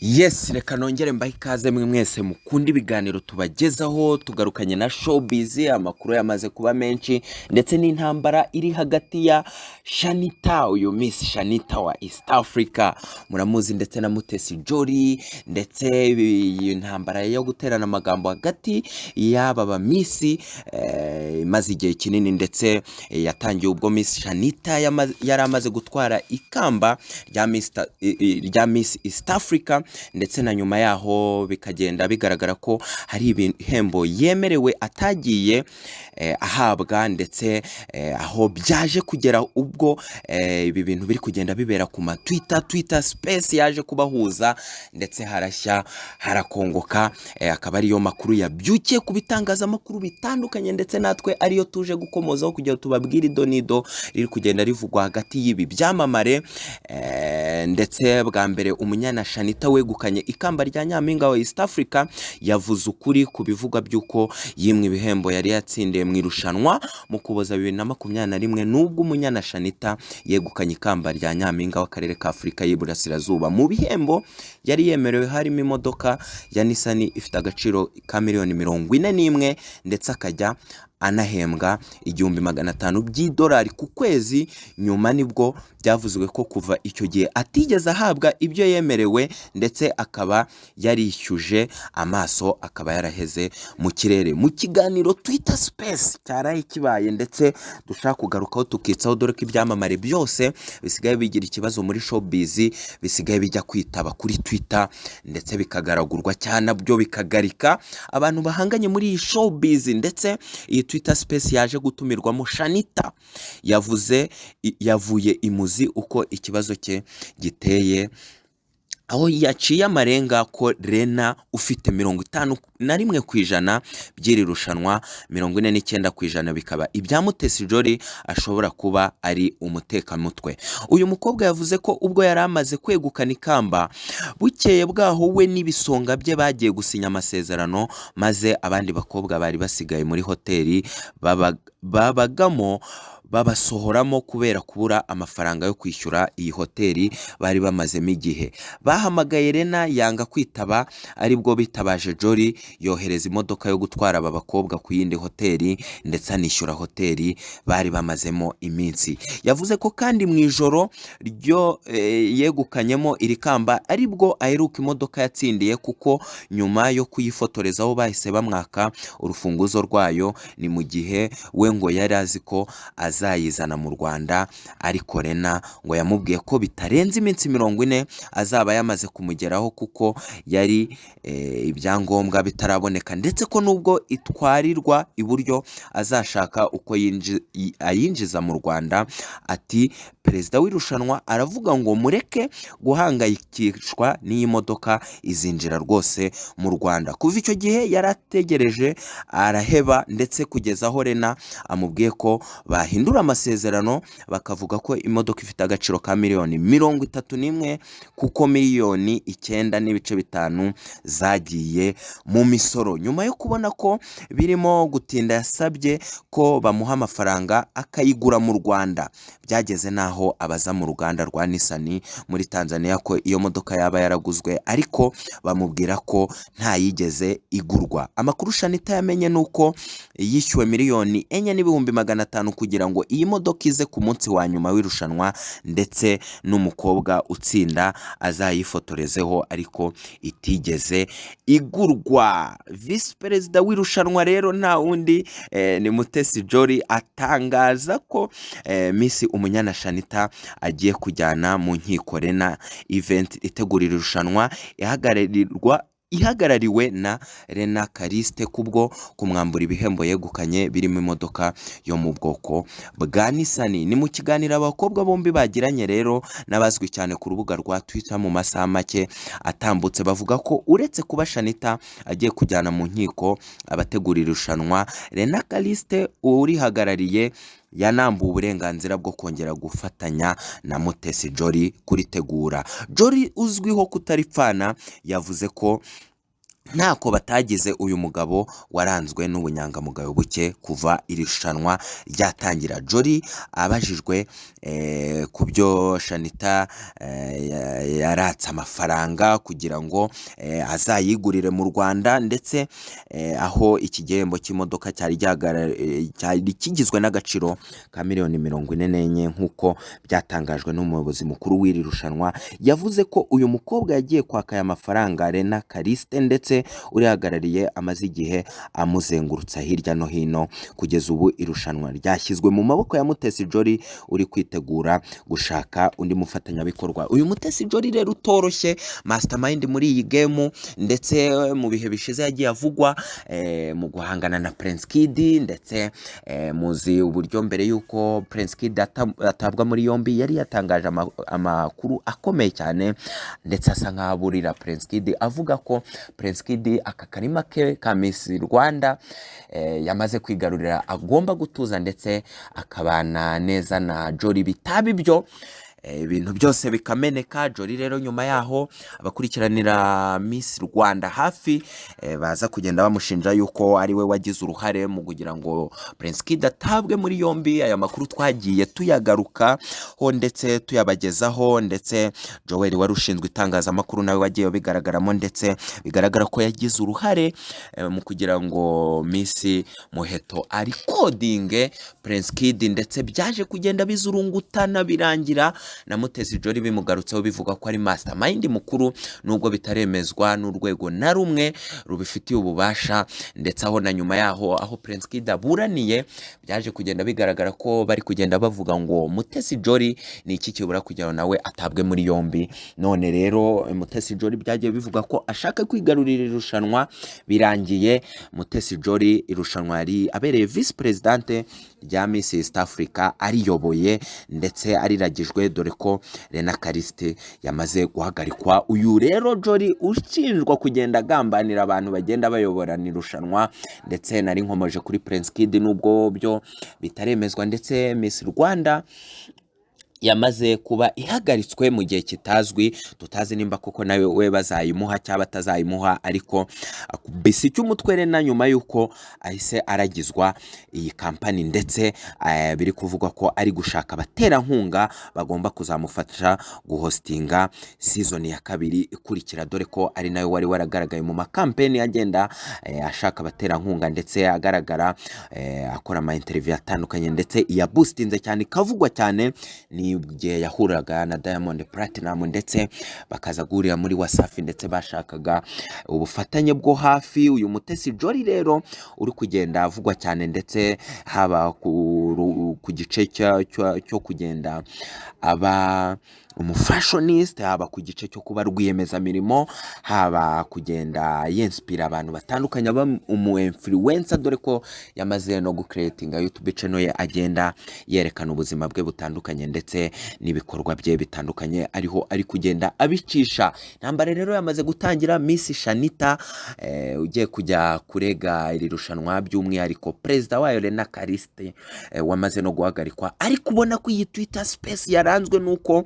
Yes, reka nongere mbahe ikaze mwe mwese mukunda ibiganiro tubagezaho tugarukanye na showbiz. Amakuru yamaze kuba menshi ndetse n'intambara iri hagati ya Chanita, uyu Miss Chanita wa East Africa muramuzi, ndetse na Mutesi Joly, ndetse iyi ntambara yo guterana amagambo hagati y'aba ba Miss imaze igihe kinini, ndetse yatangiye ubwo Miss Chanita yari amaze gutwara ikamba rya Miss East Africa, ndetse na nyuma yaho bikagenda bigaragara ko hari ibihembo yemerewe atagiye ahabwa, ndetse aho byaje kugera ubwo ibi bintu biri kugenda bibera ku ma Twitter space yaje kubahuza, ndetse harashya harakongoka. Akaba ariyo makuru yabyukiye ku bitangazamakuru bitandukanye, ndetse natwe ariyo tuje gukomozaho kugira tubabwire idonido riri kugenda rivugwa hagati y'ibi byamamare. Ndetse bwa mbere umunyana Chanita wegukanye ikamba rya nyampinga wa East Africa yavuze ukuri ku bivugwa by'uko yimwe ibihembo yari yatsindiye mu irushanwa mu Kuboza 2021, nubwo umunyana Chanita yegukanye ikamba rya nyampinga w'akarere ka Afurika y'Iburasirazuba. Mu bihembo yari yemerewe harimo imodoka ya Nissan ifite agaciro ka miliyoni 41, ndetse akajya anahembwa $1,500 by'idolari ku kwezi. Nyuma nibwo byavuzwe ko kuva icyo gihe atigeze ahabwa ibyo yemerewe, ndetse akaba yarishyuje amaso, akaba yaraheze mu kirere. Mu kiganiro Twitter space cyaraye kibaye, ndetse dushaka kugarukaho tukitsaho, dore ko ibyamamare byose bisigaye bigira ikibazo muri showbiz, bisigaye bijya kwitaba kuri Twitter, ndetse bikagaragurwa cyane byo bikagarika abantu bahanganye muri iyi showbiz. Ndetse iyi Twitter space yaje gutumirwamo Chanita yavuye imuzi uko ikibazo cye giteye, aho yaciye amarenga ko Rena ufite 51% by'iri rushanwa, 49% bikaba ibya Mutesi Joly ashobora kuba ari umutekamutwe. Uyu mukobwa yavuze ko ubwo yari amaze kwegukana ikamba, bukeye bwaho we n'ibisonga bye bagiye gusinya amasezerano, maze abandi bakobwa bari basigaye muri hoteli babagamo babasohoramo kubera kubura amafaranga yo kwishyura iyi hoteli bari bamazemo igihe. Bahamagaye Rena yanga kwitaba, aribwo bitabaje Joly yohereza imodoka yo gutwara aba bakobwa ku yindi hoteli, ndetse anishyura hoteli bari bamazemo iminsi. Yavuze ko kandi mu ijoro ryo yegukanyemo iri kamba aribwo aheruka imodoka yatsindiye, kuko nyuma yo kuyifotorezaho bahise bamwaka urufunguzo rwayo. Ni mu gihe we ngo yari azi ko azayizana mu Rwanda, ariko Rena ngo yamubwiye ko bitarenze iminsi 40 azaba yamaze kumugeraho, kuko yari ibyangombwa bitaraboneka, ndetse ko nubwo itwarirwa iburyo azashaka uko ayinjiza mu Rwanda. Ati perezida w'irushanwa aravuga ngo mureke guhangayikishwa n'iyi modoka, izinjira rwose mu Rwanda. Kuva icyo gihe yarategereje araheba, ndetse kugeza aho Rena amubwiye ko bahindura amasezerano, bakavuga ko imodoka ifite agaciro ka miliyoni 31, kuko miliyoni 9.5 zagiye mu misoro. Nyuma yo kubona ko birimo gutinda, yasabye ko bamuha amafaranga akayigura mu Rwanda. Byageze naho abaza mu ruganda rwa Nissan muri Tanzania ko iyo modoka yaba yaraguzwe, ariko bamubwira ko ntayigeze igurwa. Amakuru Chanita yamenye nuko yishyuwe miliyoni 4,500 kugira ngo iyi modoka ize ku munsi wa nyuma w'irushanwa, ndetse n'umukobwa utsinda azayifotorezeho, ariko itigeze igurwa. Vice Perezida w'irushanwa rero nta wundi ni Mutesi Joly, atangaza ko Miss umunyana Chanita agiye kujyana mu nkiko Rena event itegurira irushanwa ihagarariwe na Rena Kariste, kubwo kumwambura ibihembo yegukanye birimo imodoka yo mu bwoko bwa Nissan. Ni mu kiganiro abakobwa bombi bagiranye rero n'abazwi cyane ku rubuga rwa Twitter mu masaha make atambutse, bavuga ko uretse kuba Chanita agiye kujyana mu nkiko abategurira irushanwa, Rena Kariste urihagarariye yanambuwe uburenganzira bwo kongera gufatanya na Mutesi Joly kuritegura. Joly uzwiho kutaripfana yavuze ko ntako batagize uyu mugabo waranzwe n'ubunyangamugayo buke kuva iri rushanwa ryatangira. Joly abajijwe ku byo Chanita yaratse amafaranga kugira ngo azayigurire mu Rwanda, ndetse aho iki gihembo cy'imodoka cyari kigizwe n'agaciro ka miliyoni 44 nk'uko byatangajwe n'umuyobozi mukuru w'iri rushanwa. Yavuze ko uyu mukobwa yagiye kwaka aya mafaranga Rena Kariste, ndetse urihagarariye amaze igihe amuzengurutsa hirya no hino. Kugeza ubu irushanwa ryashyizwe mu maboko ya Mutesi Joly uri kwitegura gushaka undi mufatanyabikorwa. Uyu Mutesi Joly rero utoroshye, mastermind muri iyi game, ndetse mu bihe bishize yagiye avugwa mu guhangana na Prince Kid, ndetse muzi uburyo mbere yuko Prince Kid atabwa muri yombi yari yatangaje amakuru akomeye cyane, ndetse asa nk'aburira Prince Kid avuga ko Prince Kid aka karima ke ka Miss Rwanda yamaze kwigarurira, agomba gutuza ndetse akabana neza na Joly, bitaba ibyo ibintu byose bikameneka. Joly rero nyuma yaho abakurikiranira Miss Rwanda hafi baza kugenda bamushinja yuko ari we wagize uruhare mu kugira ngo Prince Kid atabwe muri yombi. Aya makuru twagiye tuyagarukaho ndetse tuyabagezaho, ndetse Joel wari ushinzwe itangazamakuru nawe wagiye bigaragaramo, ndetse bigaragara ko yagize uruhare mu kugira ngo Miss Muheto ari coding Prince Kid, ndetse byaje kugenda bizurungutana birangira na Mutesi Joly bimugarutseho bivuga ko ari mastermind mukuru, nubwo bitaremezwa n'urwego na rumwe rubifitiye ububasha. Ndetse aho na nyuma yaho aho Prince Kid aburaniye byaje kugenda bigaragara ko bari kugenda bavuga ngo Mutesi Joly ni iki kibura kugira ngo nawe atabwe muri yombi. None rero Mutesi Joly byagiye bivuga ko ashaka kwigarurira irushanwa, birangiye Mutesi Joly irushanwa yari abereye vice presidente rya Miss East Africa ariyoboye, ndetse ariragijwe, dore ko Rena Kariste yamaze guhagarikwa. Uyu rero Joly ushinjwa kugenda agambanira abantu bagenda bayoborana irushanwa, ndetse nari nkomoje kuri Prince Kid nubwo byo bitaremezwa, ndetse Miss Rwanda yamaze kuba ihagaritswe mu gihe kitazwi, tutazi nimba koko nawe we bazayimuha cyangwa batazayimuha, ariko bisi cy'umutwere na nyuma yuko ahise aragizwa iyi kampani, ndetse biri kuvugwa ko ari gushaka abaterankunga bagomba kuzamufasha guhostinga season ya 2 ikurikira, dore ko ari nawe wari waragaragaye mu makampeni agenda ashaka abaterankunga, ndetse agaragara akora ama interview atandukanye, ndetse iya boostinze cyane kavugwa cyane ni igihe yahuraga na Diamond Platinum, ndetse bakaza guhurira muri Wasafi, ndetse bashakaga ubufatanye bwo hafi. Uyu Mutesi Joly rero uri kugenda avugwa cyane, ndetse haba ku gice cyo kugenda aba umufashionist, haba ku gice cyo kuba rwiyemezamirimo, haba kugenda yenspira abantu batandukanye, aba influencer, dore ko yamaze no gucreatinga YouTube channel ye agenda yerekana ubuzima bwe butandukanye, ndetse n'ibikorwa bye bitandukanye ariho ari kugenda abicisha. Intambara rero yamaze gutangira. Miss Chanita ugiye kujya kurega iri rushanwa, by'umwihariko perezida wayo Rena Kariste wamaze no guhagarikwa, ariko ubona ko iyi Twitter space yaranzwe nuko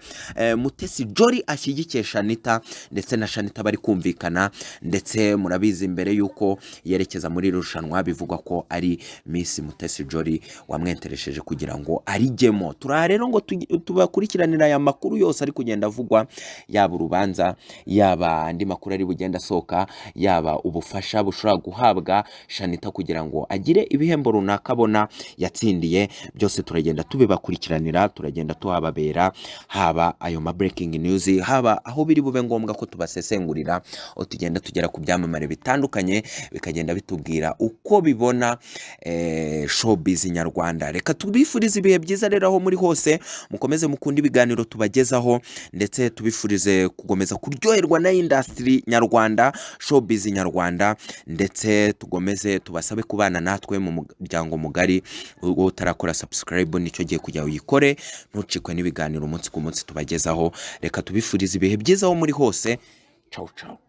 Mutesi Joly ashyigikiye Chanita, ndetse na Chanita bari kumvikana, ndetse murabizi mbere yuko yerekeza muri rushanwa bivugwa ko ari Miss Mutesi Joly wamwenteresheje kugira ngo arijyemo. Turaha rero ngo tubakurikiranira aya makuru yose ari kugenda avugwa, yaba urubanza, yaba andi makuru ari bugenda soka, yaba ubufasha bushobora guhabwa Chanita kugira ngo agire ibihembo runaka abona yatsindiye, byose turagenda tubibakurikiranira, turagenda tuhababera, haba ayo ma breaking news, haba aho biri bube ngombwa ko tubasesengurira, aho tugenda tugera ku byamamare bitandukanye bikagenda bitubwira uko bibona showbiz nyarwanda. Reka tubifurize ibihe byiza rero aho muri hose, mukomeze mukunda ibiganiro tubagezaho, ndetse tubifurize kugomeza kuryoherwa na industry nyarwanda, showbiz nyarwanda, ndetse tugomeze tubasabe kubana natwe mu muryango mugari. Ubwo utarakora subscribe nicyo giye kujya uyikore, ntucikwe n'ibiganiro umunsi ku munsi tubagezaho. Reka tubifurize ibihe byiza aho muri hose. Ciao ciao.